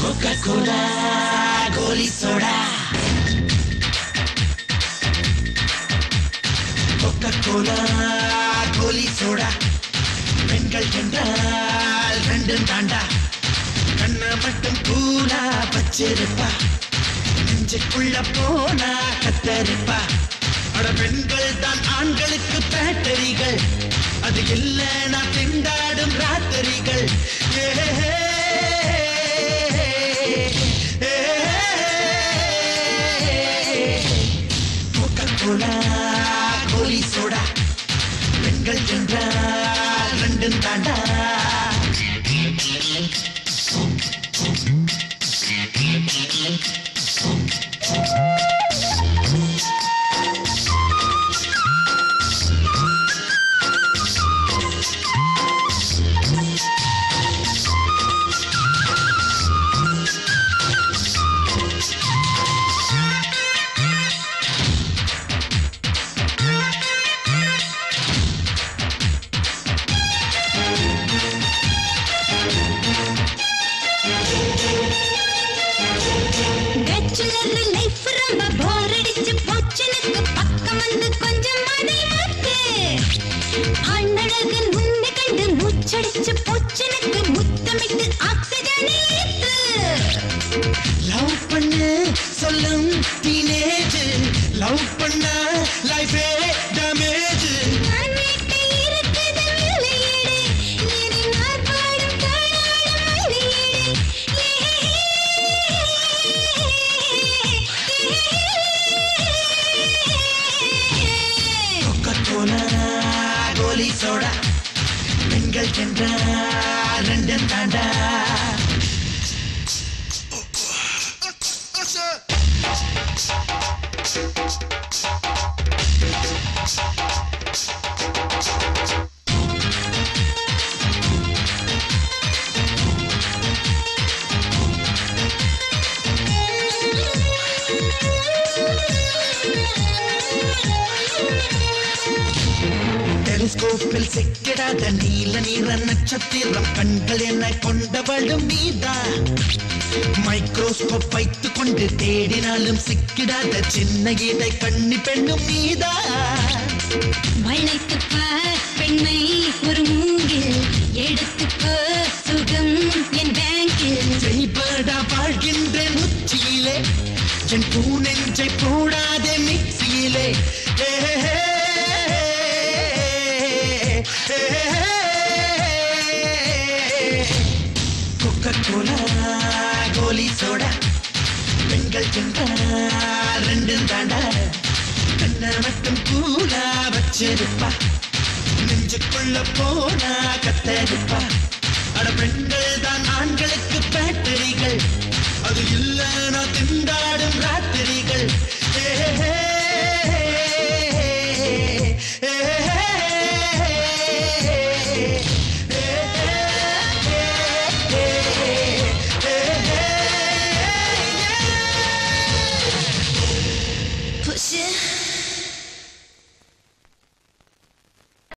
Coca-Cola, கோலி soda. Coca-Cola, கோலி soda. பெண்கள் என்றால் ரெண்டும் தாண்டா. கண்ண மட்டும் கூலா வச்சிருப்பா. நெஞ்சுக்குள்ள போனா கத்தரிப்பா. அட பெண்கள் தான் ஆண்களுக்கு பேட்டரிகள். அது இல்லைனா திண்டாடும் ராத்திரிகள். Coca-Cola, கோலி சோடா. பெண்கள் என்றால் ரெண்டும் தாண்டா. லவ் பண்ண லைஃபே டேமேஜ். Coca-Cola, கோலி சோடா. பெண்கள் என்றால் ரெண்டும் தாண்டா. டெலிஸ்கோப்பில் சிக்கிடாத நீல நீர நட்சத்திரம். கண்கள் என்ன கொண்டவளும் நீதான். மைக்ரோஸ்கோப் வைத்துக் கொண்டு தேடினாலும் சிக்கிடாத சின்ன இடை கண்ணி பெண்ணும் நீதான். வளைத்துப்பா பெண்மை ஒரு மூங்கில். எடுத்துக்கோ சுகம் என் பேங்கில். செய்படா வாழ்கின்ற உச்சியிலே. என் பூ நெஞ்சை போடாதே மிக்சியிலே. Coca-Cola, கோலி சோடா. பெண்கள் என்றால் ரெண்டும் தாண்டா. கண்ண மட்டும் கூலா வச்சிருப்பா. நெஞ்சுக்குள்ள போனா கத்தரிப்பா. அட பெண்கள் தான் ஆண்களுக்கு பேட்டரிகள். அது இல்லைனா திண்டாடும் ராத்திரி.